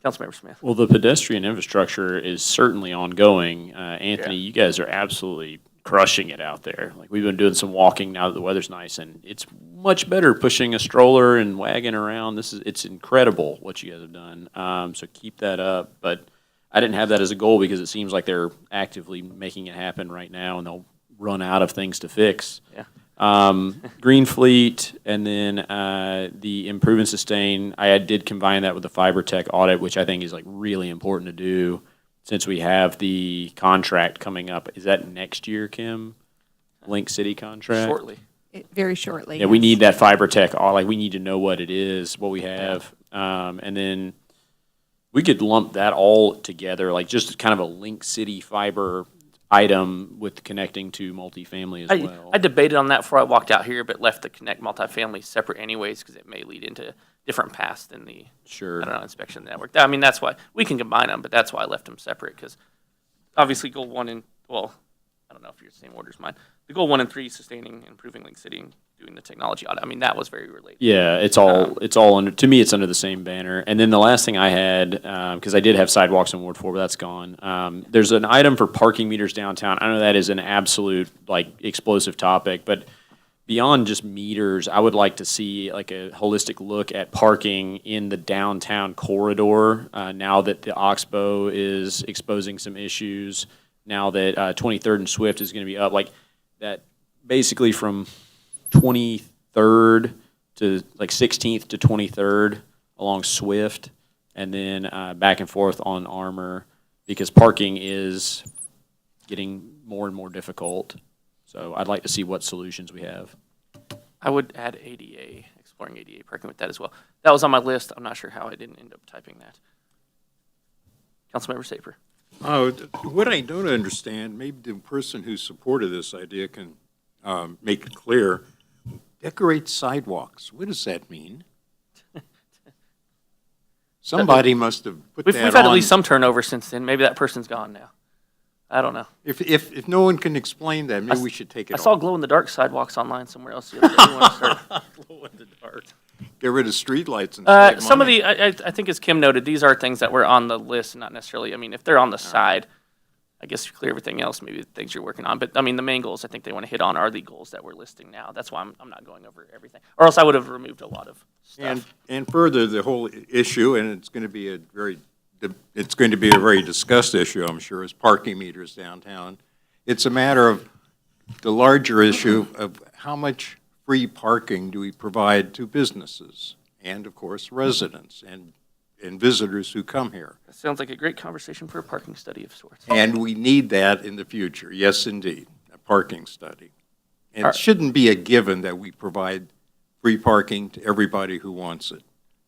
Councilmember Smith. Well, the pedestrian infrastructure is certainly ongoing. Anthony, you guys are absolutely crushing it out there. Like, we've been doing some walking now that the weather's nice, and it's much better pushing a stroller and wagon around. It's incredible what you guys have done. So keep that up. But I didn't have that as a goal because it seems like they're actively making it happen right now, and they'll run out of things to fix. Yeah. Green Fleet, and then the improve and sustain. I did combine that with the fiber tech audit, which I think is like really important to do since we have the contract coming up. Is that next year, Kim? Link City contract? Shortly. Very shortly. Yeah, we yes. need that fiber tech. Like, we need to know what it is, what we have, and then we could lump that all together, like just kind of a Link City fiber item with connecting to multifamily as well. I debated on that before I walked out here, but left the connect multifamily separate anyways because it may lead into different paths than the Sure. I don't know, inspection network. I mean, that's why we can combine them, but that's why I left them separate because obviously goal 1 and, well, I don't know if you're the same order as mine. The goal 1 and 3, sustaining and improving Link City and doing the technology audit. I mean, that was very related. Yeah, it's all under, to me, it's under the same banner. And then the last thing I had, because I did have sidewalks in Ward 4, but that's gone. There's an item for parking meters downtown. I know that is an absolute, like, explosive topic, but beyond just meters, I would like to see like a holistic look at parking in the downtown corridor. Now that the Oxbow is exposing some issues, now that 23rd and Swift is going to be up, like that, basically from 23rd to like 16th to 23rd along Swift, and then back and forth on Armour, because parking is getting more and more difficult. So I'd like to see what solutions we have. I would add ADA, exploring ADA parking with that as well. That was on my list. I'm not sure how I didn't end up typing that. Councilmember Saper. What I don't understand, maybe the person who supported this idea can make it clear, decorate sidewalks. What does that mean? Somebody must have put We've that had at on. least some turnover since then. Maybe that person's gone now. I don't know. If no one can explain that, maybe we should take it I off. saw glow-in-the-dark sidewalks online somewhere else the other day. You wanna start- Glow in the dark. Get rid of streetlights and save Some of money. I think as Kim noted, these are things that were on the list, not necessarily, I mean, if they're on the side, I guess you clear everything else, maybe the things you're working on. But, I mean, the main goals I think they want to hit on are the goals that we're listing now. That's why I'm not going over everything. Or else I would have removed a lot of stuff. And further, the whole issue, and it's going to be a very discussed issue, I'm sure, is parking meters downtown. It's a matter of the larger issue of how much free parking do we provide to businesses and, of course, residents and visitors who come here. That sounds like a great conversation for a parking study of sorts. And we need that in the future, yes, indeed, a parking study. And All it right. shouldn't be a given that we provide free parking to everybody who wants it.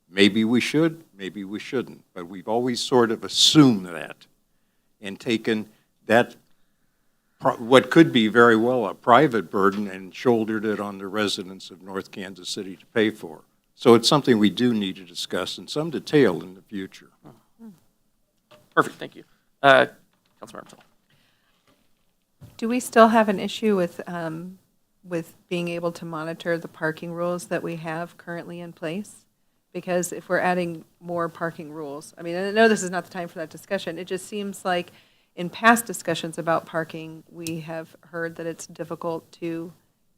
Maybe we should, maybe we shouldn't, but we've always sort of assumed that and taken that, what could be very well a private burden, and shouldered it on the residents of North Kansas City to pay for. So it's something we do need to discuss in some detail in the future. Perfect, thank you. Councilmember Toll. Do we still have an issue with being able to monitor the parking rules that we have currently in place? Because if we're adding more parking rules, I mean, I know this is not the time for that discussion. It just seems like in past discussions about parking, we have heard that it's difficult to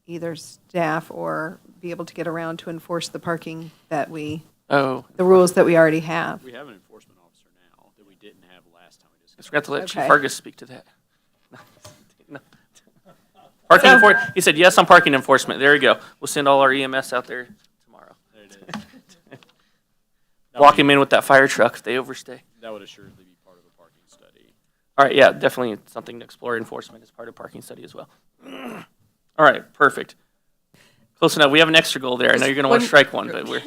either staff or be able to get around to enforce the parking that the rules that we already have. We have an enforcement officer now that we didn't have last time we I discussed. forgot to let Chief Okay. Vargas speak to that. No. Parking he said, yes on parking enforcement. There you go. We'll send all our EMS out there tomorrow. There it is. Walk him in with that fire truck if they overstay. That would assuredly be part of a parking study. All right, yeah, definitely something to explore enforcement as part of parking study as well. All right, perfect. Close enough. We have an extra goal there. I know you're going to want to strike one, but we're,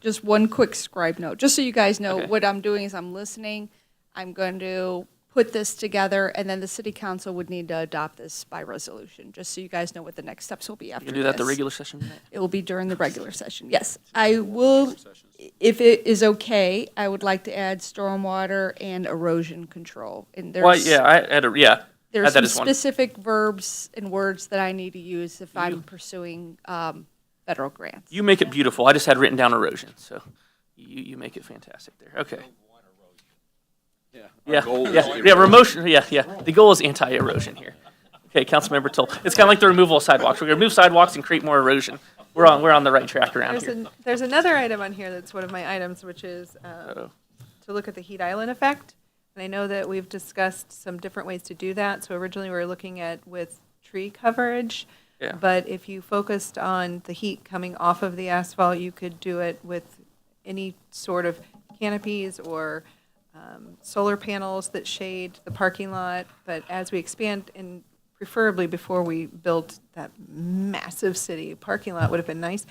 Just one quick scribe note, just so you guys know, Okay. what I'm doing is I'm listening. I'm going to put this together, and then the city council would need to adopt this by resolution, just so you guys know what the next steps will be after you can do that the this. regular session tonight. It will be during the regular session, yes. I will, if it is okay, I would like to add stormwater and erosion control. And Well, there's, yeah, I had add there's that some as one. specific verbs and words that I need to use if I'm pursuing federal grants. You make it beautiful. I just had written down erosion, so you make it fantastic there. Okay. Yeah, remotion, yeah. The goal is anti-erosion here. Okay, Councilmember Toll. It's kind of like the removal of sidewalks. We're going to remove sidewalks and create more erosion. We're on the right track around here. There's another item on here that's one of my items, which is Uh-oh. to look at the heat island effect. And I know that we've discussed some different ways to do that. So originally we were looking at with tree coverage. Yeah. But if you focused on the heat coming off of the asphalt, you could do it with any sort of canopies or solar panels that shade the parking lot. But as we expand, and preferably before we built that massive city parking lot, would have been nice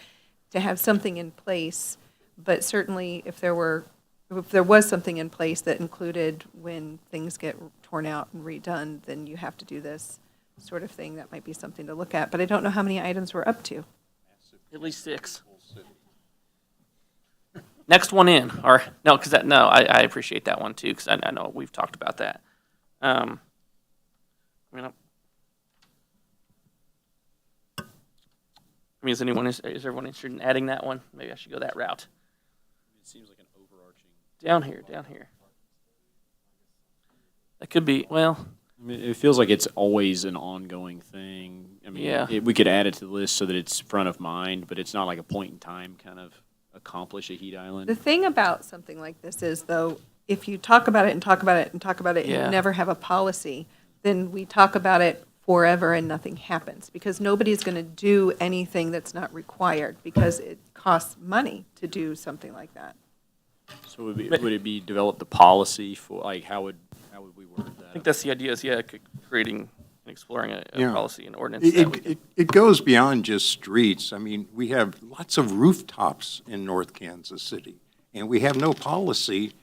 to have something in place. But certainly if there was something in place that included when things get torn out and redone, then you have to do this sort of thing. That might be something to look at. But I don't know how many items we're up to. At least 6. Next one in, or no, because I appreciate that one too, because I know we've talked about that. I mean, is everyone interested in adding that one? Maybe I should go that route. It seems like an overarching. Down here. That could be, well, I mean, it feels like it's always an ongoing thing. I mean, Yeah. we could add it to the list so that it's front of mind, but it's not like a point in time kind of accomplish a heat island. The thing about something like this is, though, if you talk about it and talk about it and talk about it and Yeah. you never have a policy, then we talk about it forever and nothing happens, because nobody's going to do anything that's not required, because it costs money to do something like that. So would it be develop the policy for, like, how would we word I think that? that's the idea is, yeah, creating and exploring a Yeah. policy and ordinance. that we can- It goes beyond just streets. I mean, we have lots of rooftops in North Kansas City, and we have no policy.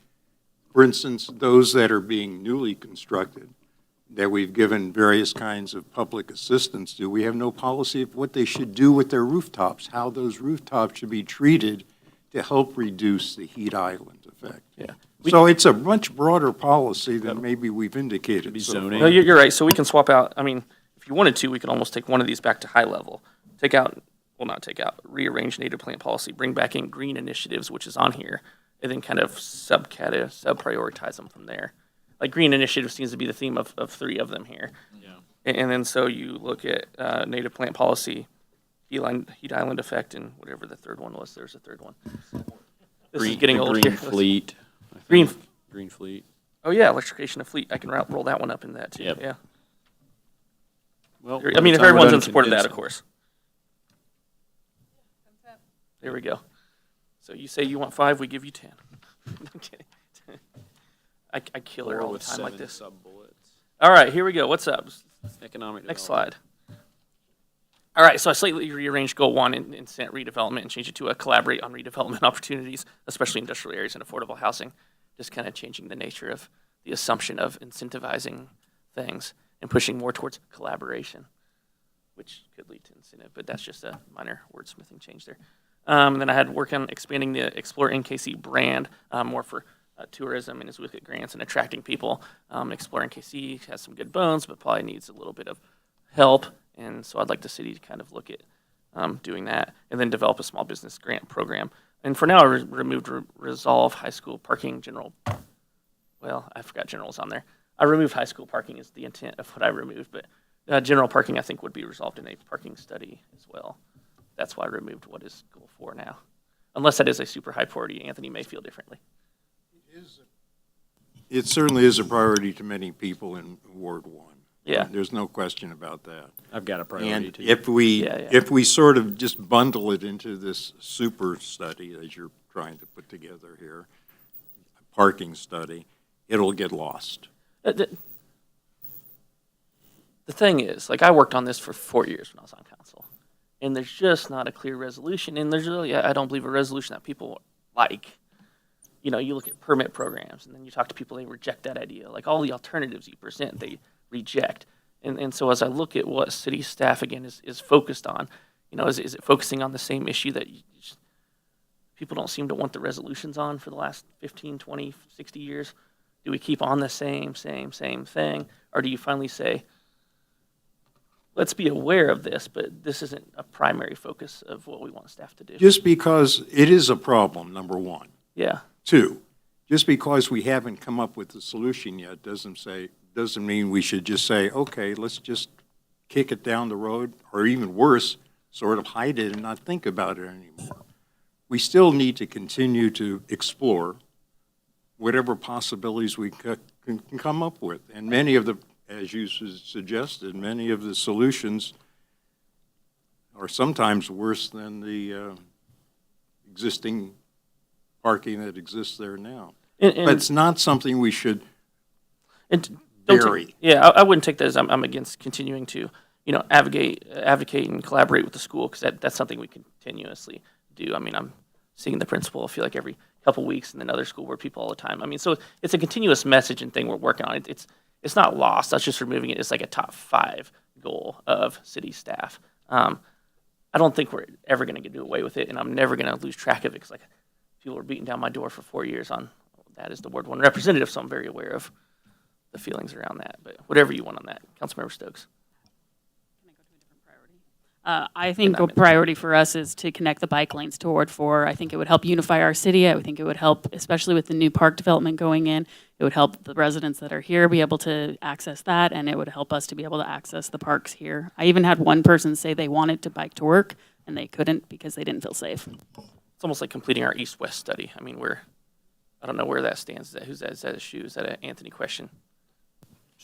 For instance, those that are being newly constructed, that we've given various kinds of public assistance to, we have no policy of what they should do with their rooftops, how those rooftops should be treated to help reduce the heat island effect. Yeah. So it's a much broader policy than maybe we've indicated. Be so zoning. No, you're right. So we can swap out, I mean, if you wanted to, we could almost take one of these back to high level. Take out, well, not take out, rearrange native plant policy, bring back in green initiatives, which is on here, and then kind of sub-prioritize them from there. Like green initiative seems to be the theme of three of them here. Yeah. And then so you look at native plant policy, heat island effect, and whatever the third one was. There's a third one. This is getting The old Green here. Fleet. I think. Green- Green Fleet. Oh yeah, electrification of fleet. I can roll that one up in that too. Yep. Yeah. Well, I mean, if everyone's in support of that, of course. There we go. So you say you want 5, we give you 10. I'm kidding. I kill her all the time like this. Sub-bullets. All right, here we go. What's up? Economic Next development. slide. All right, so I slightly rearranged goal 1 in incent redevelopment and changed it to a collaborate on redevelopment opportunities, especially industrial areas and affordable housing. Just kind of changing the nature of the assumption of incentivizing things and pushing more towards collaboration, which could lead to incentive, but that's just a minor wordsmithing change there. Then I had work on expanding the Explore NKC brand more for tourism and as we look at grants and attracting people. Explore NKC has some good bones, but probably needs a little bit of help. And so I'd like the city to kind of look at doing that and then develop a small business grant program. And for now, I removed Resolve High School Parking General. Well, I forgot generals on there. I removed high school parking is the intent of what I removed, but general parking I think would be resolved in a parking study as well. That's why I removed what is goal 4 now. Unless that is a super high priority, Anthony may feel differently. It certainly is a priority to many people in Ward 1. Yeah. There's no question about that. I've got a priority And too. Yeah. if we sort of just bundle it into this super study, as you're trying to put together here, a parking study, it'll get lost. The thing is, like, I worked on this for 4 years when I was on council, and there's just not a clear resolution, and there's really, I don't believe a resolution that people like. You know, you look at permit programs, and then you talk to people, they reject that idea. Like, all the alternatives you present, they reject. And so as I look at what city staff, again, is focused on, you know, is it focusing on the same issue that people don't seem to want the resolutions on for the last 15, 20, 60 years? Do we keep on the same thing? Or do you finally say, let's be aware of this, but this isn't a primary focus of what we want staff to do? Just because it is a problem, number one. Yeah. 2, just because we haven't come up with a solution yet doesn't mean we should just say, okay, let's just kick it down the road, or even worse, sort of hide it and not think about it anymore. We still need to continue to explore whatever possibilities we can come up with. And many of the, as you suggested, many of the solutions are sometimes worse than the existing parking that exists there now. But it's not something we should And don't bury. I wouldn't take that as I'm against continuing to, you know, advocate and collaborate with the school, because that's something we continuously do. I mean, I'm seeing the principal, I feel like every couple weeks, and then other school board people all the time. I mean, so it's a continuous message and thing we're working on. It's not lost. That's just removing it. It's like a top 5 goal of city staff. I don't think we're ever going to do away with it, and I'm never going to lose track of it, because like people were beating down my door for 4 years on that as the Ward 1 representative, so I'm very aware of the feelings around that. But whatever you want on that, Councilmember Stokes. I think a priority for us is to connect the bike lanes to Ward 4. I think it would help unify our city. I would think it would help, especially with the new park development going in, It would help the residents that are here be able to access that, and it would help us to be able to access the parks here. I even had one person say they wanted to bike to work, and they couldn't because they didn't feel safe. It's almost like completing our east-west study. I mean, I don't know where that stands. Is that a shoe? Is that an Anthony question?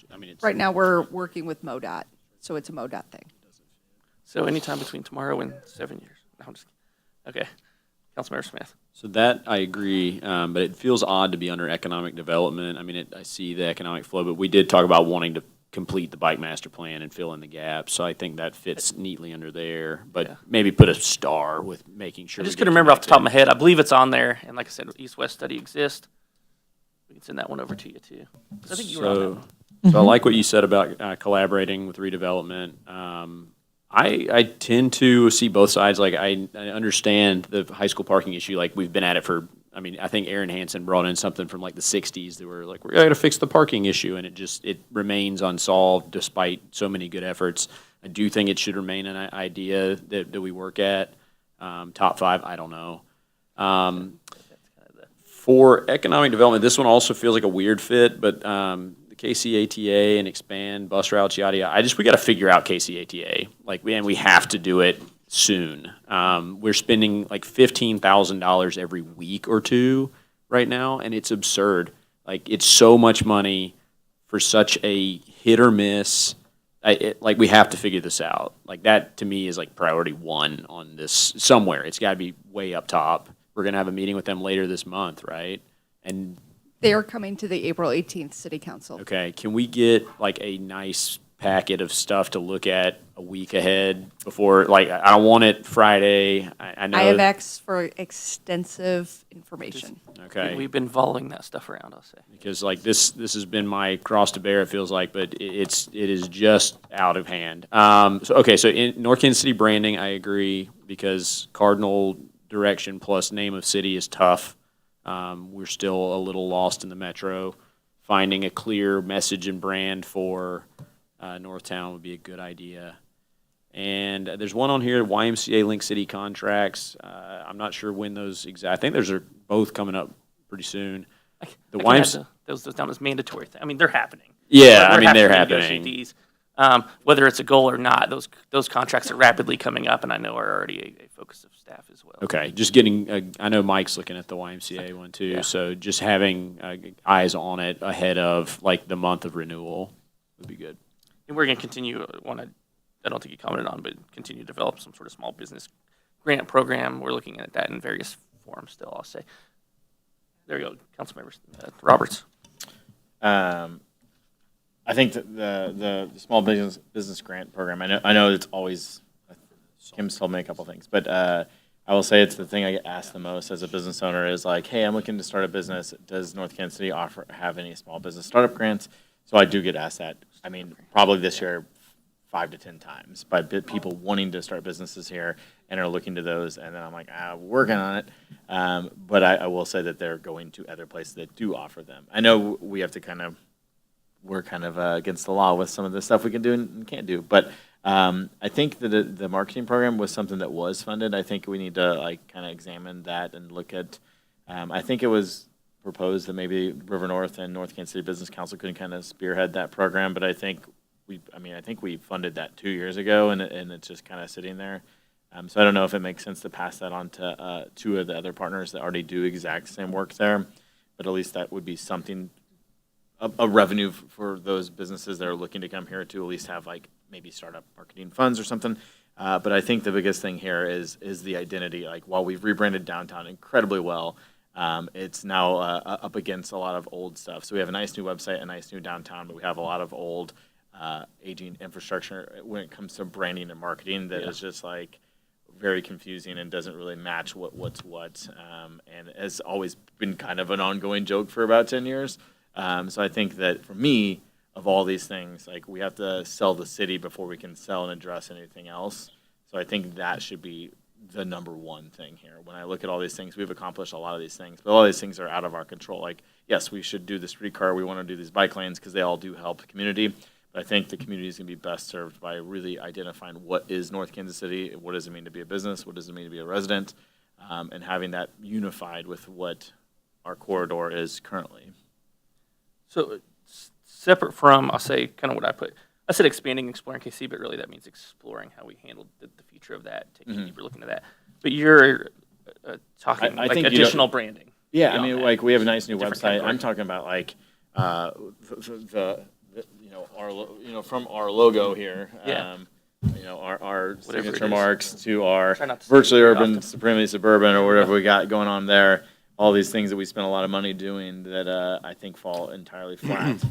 I mean, it's Right now, we're working with MoDOT, so it's a MoDOT thing. So anytime between tomorrow and 7 years. No, I'm just kidding. Okay. Councilmember Smith. So that I agree, but it feels odd to be under economic development. I mean, I see the economic flow, but we did talk about wanting to complete the bike master plan and fill in the gaps. So I think that fits neatly under there, but Yeah. maybe put a star with making sure. I just we couldn't get remember off the top of my connected. head. I believe it's on there. And like I said, east-west study exists. We can send that one over to you too. 'Cause I think you were on that one. So I like what you said about collaborating with redevelopment. I tend to see both sides. Like I understand the high school parking issue. Like we've been at it for. I mean, I think Aaron Hansen brought in something from like the '60s that were like, we're going to fix the parking issue, and it remains unsolved despite so many good efforts. I do think it should remain an idea that we work at. Top 5, I don't know. For economic development, this one also feels like a weird fit, but the KCATA and expand bus routes, yada yada. We got to figure out KCATA. Like, we have to do it soon. We're spending like $15,000 every week or two right now, and it's absurd. Like, it's so much money for such a hit or miss. Like, we have to figure this out. Like, that to me is like priority 1 on this somewhere. It's got to be way up top. We're going to have a meeting with them later this month, right? And They are coming to the April 18th City Council. okay, can we get like a nice packet of stuff to look at a week ahead before, like, I don't want it Friday. I know. I have X for extensive information. Okay. We've been following that stuff around, I'll say. Because like this has been my cross to bear, it feels like, but it is just out of hand. So in North Kansas City branding, I agree, because cardinal direction plus name of city is tough. We're still a little lost in the metro. Finding a clear message and brand for Northtown would be a good idea. And there's one on here, YMCA Link City contracts. I'm not sure when those I think those are both coming up pretty soon. The I can add YMCA. those down as mandatory. I mean, they're happening. Yeah, We're I mean, having they're to negotiate happening. these. Whether it's a goal or not, those contracts are rapidly coming up, and I know are already a focus of staff as well. Okay, just getting, I know Mike's looking at the YMCA one too, Yeah. so just having eyes on it ahead of like the month of renewal would be good. And we're going to continue, I don't think you commented on, but continue to develop some sort of small business grant program. We're looking at that in various forms still, I'll say. There you go, Councilmember Roberts. I think that the small business grant program, I know it's always, Kim's told me a couple things, but I will say it's the thing I get asked the most as a business owner is like, hey, I'm looking to start a business. Does North Kansas City have any small business startup grants? So I do get asked that. I mean, probably this year 5 to 10 times by people wanting to start businesses here and are looking to those. And then I'm like, working on it. But I will say that they're going to other places that do offer them. I know we have to we're kind of against the law with some of the stuff we can do and can't do. But I think that the marketing program was something that was funded. I think we need to like kind of examine that and look at, I think it was proposed that maybe River North and North Kansas City Business Council could kind of spearhead that program. But I think we funded that 2 years ago and it's just kind of sitting there. So I don't know if it makes sense to pass that on to 2 of the other partners that already do exact same work there. But at least that would be something, a revenue for those businesses that are looking to come here to at least have like maybe startup marketing funds or something. But I think the biggest thing here is the identity. Like while we've rebranded downtown incredibly well, it's now up against a lot of old stuff. So we have a nice new website, a nice new downtown, but we have a lot of old aging infrastructure when it comes to branding and marketing that is just like very confusing and doesn't really match what's what. And has always been kind of an ongoing joke for about 10 years. So I think that for me, of all these things, like we have to sell the city before we can sell and address anything else. So I think that should be the number one thing here. When I look at all these things, we've accomplished a lot of these things, but all these things are out of our control. Like, yes, we should do the streetcar. We want to do these bike lanes because they all do help the community. But I think the community is going to be best served by really identifying what is North Kansas City, what does it mean to be a business, what does it mean to be a resident, and having that unified with what our corridor is currently. So separate from, I'll say kind of what I put. I said expanding, exploring KC, but really that means exploring how we handle the future of that, taking a deeper look into that. But you're talking I like think you don't- additional branding. Yeah, I beyond mean, that. like, we have a nice new Different website. category. I'm talking about like, from our logo here. Yeah. Our Whatever it signature is. marks to our Try not to say virtually it very urban, often. supremely suburban, or whatever we got going on there. All these things that we spend a lot of money doing that I think fall entirely flat.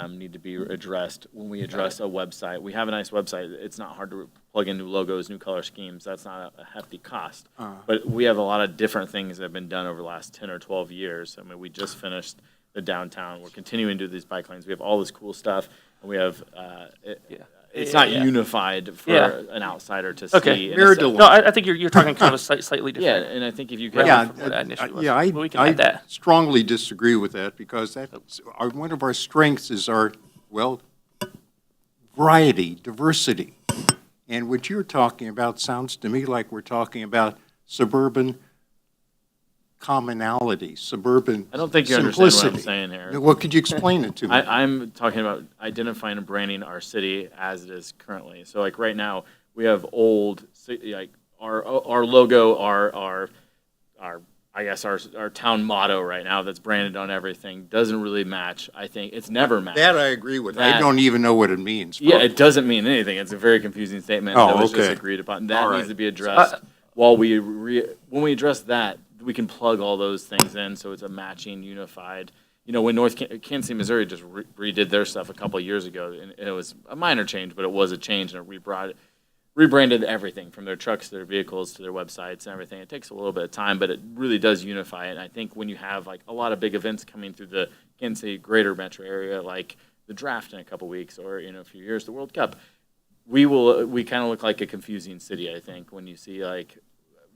Need to be addressed when we address a website. We have a nice website. It's not hard to plug in new logos, new color schemes. That's not a hefty cost. But we have a lot of different things that have been done over the last 10 or 12 years. I mean, we just finished the downtown. We're continuing to do these bike lanes. We have all this cool stuff. And we have, it's not unified for Yeah. an outsider to Okay. see. And Mayor it's- DeLong. No, I think you're talking kind of a slightly Yeah, different. and I think if you Yeah. could, from what I initially was. Yeah, But we can add that. strongly disagree with that because that's, one of our strengths is our, well, variety, diversity. And what you're talking about sounds to me like we're talking about suburban commonality, suburban I don't think you understand what I'm simplicity. saying here. Well, could you explain it to me? I'm talking about identifying and branding our city as it is currently. So like right now, we have old, like our logo, our I guess our town motto right now that's branded on everything doesn't really match. I think it's never matched. That I agree with. I That- don't even know what it means. Yeah, it doesn't mean anything. It's a very confusing statement Oh, that was just okay. agreed upon. That All needs right. to be addressed. While when we address that, we can plug all those things in so it's a matching, unified. When Kansas City, Missouri just redid their stuff a couple of years ago, and it was a minor change, but it was a change, and it rebranded everything from their trucks to their vehicles to their websites and everything. It takes a little bit of time, but it really does unify it. And I think when you have like a lot of big events coming through the Kansas City greater metro area, like the draft in a couple weeks, or a few years, the World Cup, we kind of look like a confusing city, I think, when you see like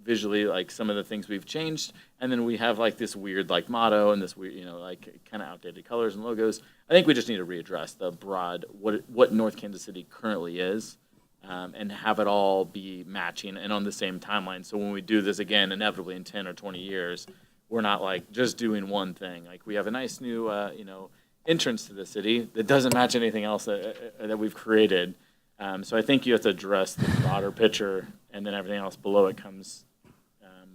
visually like some of the things we've changed, and then we have like this weird like motto and this weird like kind of outdated colors and logos. I think we just need to readdress the broad what North Kansas City currently is, and have it all be matching and on the same timeline. So when we do this again, inevitably in 10 or 20 years, we're not like just doing one thing. Like we have a nice new entrance to the city that doesn't match anything else that we've created. So I think you have to address the broader picture, and then everything else below it comes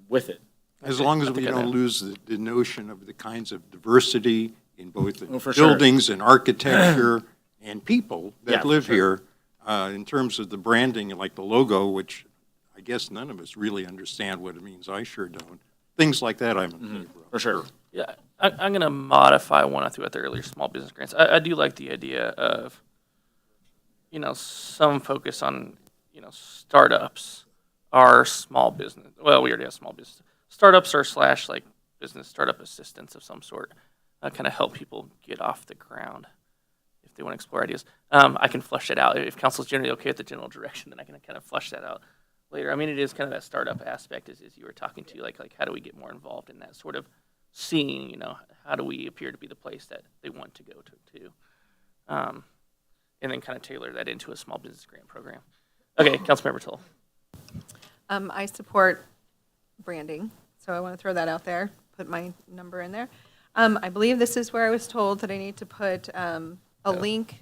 with it. As long as I we think I don't know. lose the notion of the kinds of diversity in both the Oh, for sure. buildings and architecture and people Yeah, that for live sure. here, in terms of the branding, like the logo, which I guess none of us really understand what it means. I sure don't. Things like that I'm in favor of. For sure. Yeah, I'm going to modify one I threw out there earlier, small business grants. I do like the idea of, some focus on, startups are small business. Well, we already have small business. Startups are / like business startup assistance of some sort. Kind of help people get off the ground if they want to explore ideas. I can flesh it out. If council's generally okay with the general direction, then I can kind of flesh that out later. I mean, it is kind of that startup aspect as you were talking to, like how do we get more involved in that sort of scene, how do we appear to be the place that they want to go to. And then kind of tailor that into a small business grant program. Okay, Councilmember Toll. I support branding, so I want to throw that out there, put my number in there. I believe this is where I was told that I need to put a link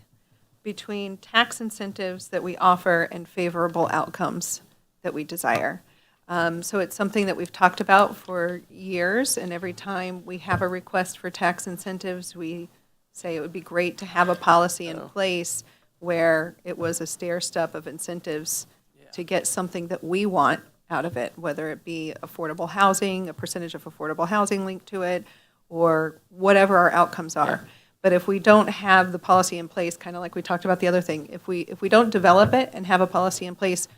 between tax incentives that we offer and favorable outcomes that we desire. So it's something that we've talked about for years, and every time we have a request for tax incentives, we say it would be great to have a policy in place where it was a stair-step of incentives to get something that we want out of it, whether it be affordable housing, a percentage of affordable housing linked to it, or whatever our outcomes are. But if we don't have the policy in place, kind of like we talked about the other thing, if we don't develop it and have a policy in place,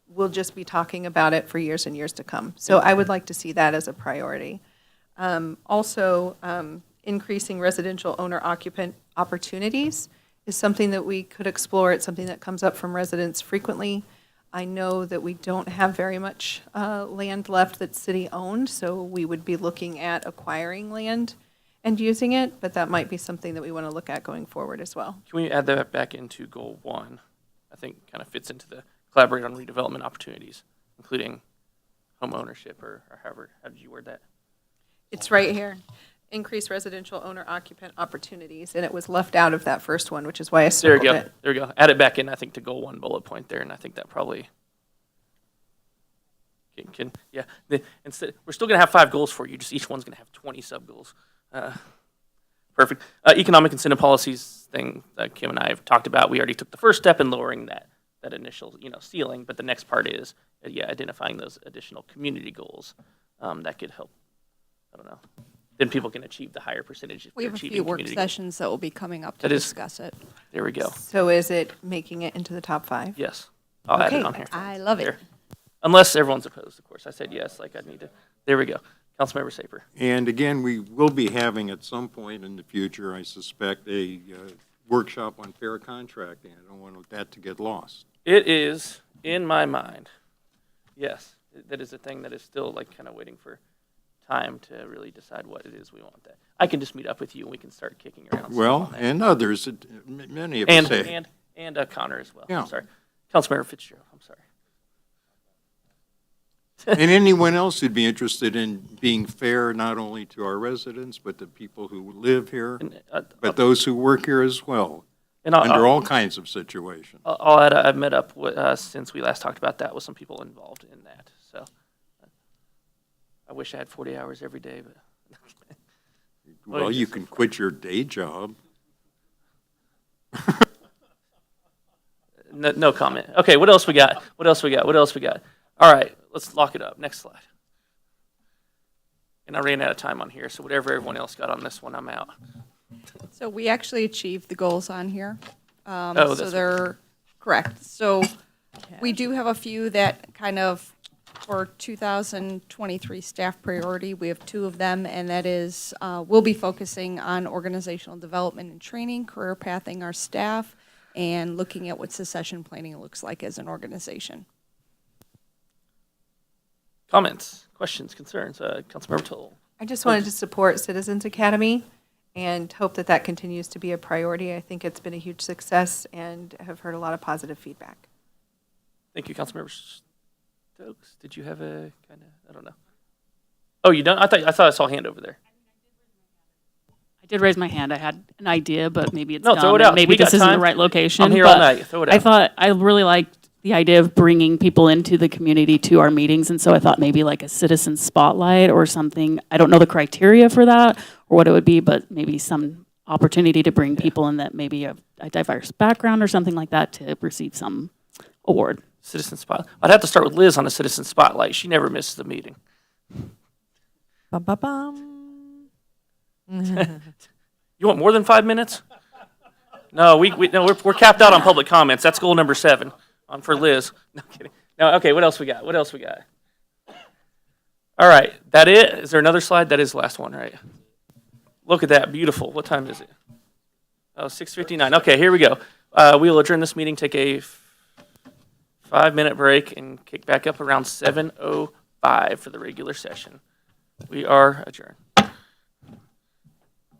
we'll just be talking about it for years and years to come. So I would like to see that as a priority. Also, increasing residential owner-occupant opportunities is something that we could explore. It's something that comes up from residents frequently. I know that we don't have very much land left that's city-owned, so we would be looking at acquiring land and using it, but that might be something that we want to look at going forward as well. Can we add that back into goal 1? I think kind of fits into the collaborate on redevelopment opportunities, including home ownership or however, how did you word that? It's right here. increase residential owner occupant opportunities, and it was left out of that first one, which is why I There circled you go. it. There you go. Add it back in, I think, to goal 1 bullet point there, and I think that probably yeah. Instead, we're still going to have 5 goals for you, just each one's going to have 20 sub-goals. Perfect. Economic incentive policies thing that Kim and I have talked about, we already took the first step in lowering that initial, ceiling, but the next part is, identifying those additional community goals that could help, I don't know. Then people can achieve the higher percentage if We they're have a achieving few work community goals. sessions that will be coming up to That is- discuss it. There we go. So is it making it into the top 5? Yes. I'll add it Okay. on here. I love it. There. Unless everyone's opposed, of course. I said yes, like I need to. There we go. Councilmember Saper. And again, we will be having at some point in the future, I suspect, a workshop on fair contracting. I don't want that to get lost. It is in my mind. Yes, that is a thing that is still like kind of waiting for time to really decide what it is we want. That I can just meet up with you and we can start kicking around. stuff Well, on that. and others, many of us say. and Connor as well. Yeah. I'm sorry, Councilmember Fitzgerald. I'm sorry. And anyone else who'd be interested in being fair not only to our residents, but the people who live here, And, but those who work here as well, and under all kinds of situations. I'll add, I've met up with, since we last talked about that with some people involved in that. So I wish I had 40 hours every day, but Well, you can quit your day job. no comment. Okay, what else we got? What else we got? All right, let's lock it up. Next slide. And I ran out of time on here, so whatever everyone else got on this one, I'm out. So we actually achieved the goals on here. Oh, So that's- they're correct. So we do have a few that kind of, for 2023 staff priority, we have 2 of them, and that is, we'll be focusing on organizational development and training, career pathing our staff, and looking at what succession planning looks like as an organization. Comments, questions, concerns? Councilmember Toll. I just wanted to support Citizens Academy and hope that that continues to be a priority. I think it's been a huge success and have heard a lot of positive feedback. Thank you, Councilmember Stokes. Did you have a kind of, I don't know. Oh, you don't? I thought I saw a hand over there. I did raise my hand. I had an idea, but maybe it's No, dumb. throw it and out. Maybe We got this isn't the time. right location. I'm here all but night. Throw it I out. thought I really liked the idea of bringing people into the community to our meetings, and so I thought maybe like a citizen spotlight or something. I don't know the criteria for that or what it would be, but maybe some opportunity to bring people in that maybe have a diverse background or something like that to receive some award. Citizen Spotlight. I'd have to start with Liz on the Citizen Spotlight. She never misses a meeting. Bum, bum, bum. You want more than 5 minutes? No, we're capped out on public comments. That's goal number 7 for Liz. No kidding. No, okay. What else we got? All right, that it? Is there another slide? That is the last one, right? Look at that, beautiful. What time is it? Oh, 6:59. Okay, here we go. We will adjourn this meeting, take a 5-minute break, and kick back up around 7:05 for the regular session. We are adjourned.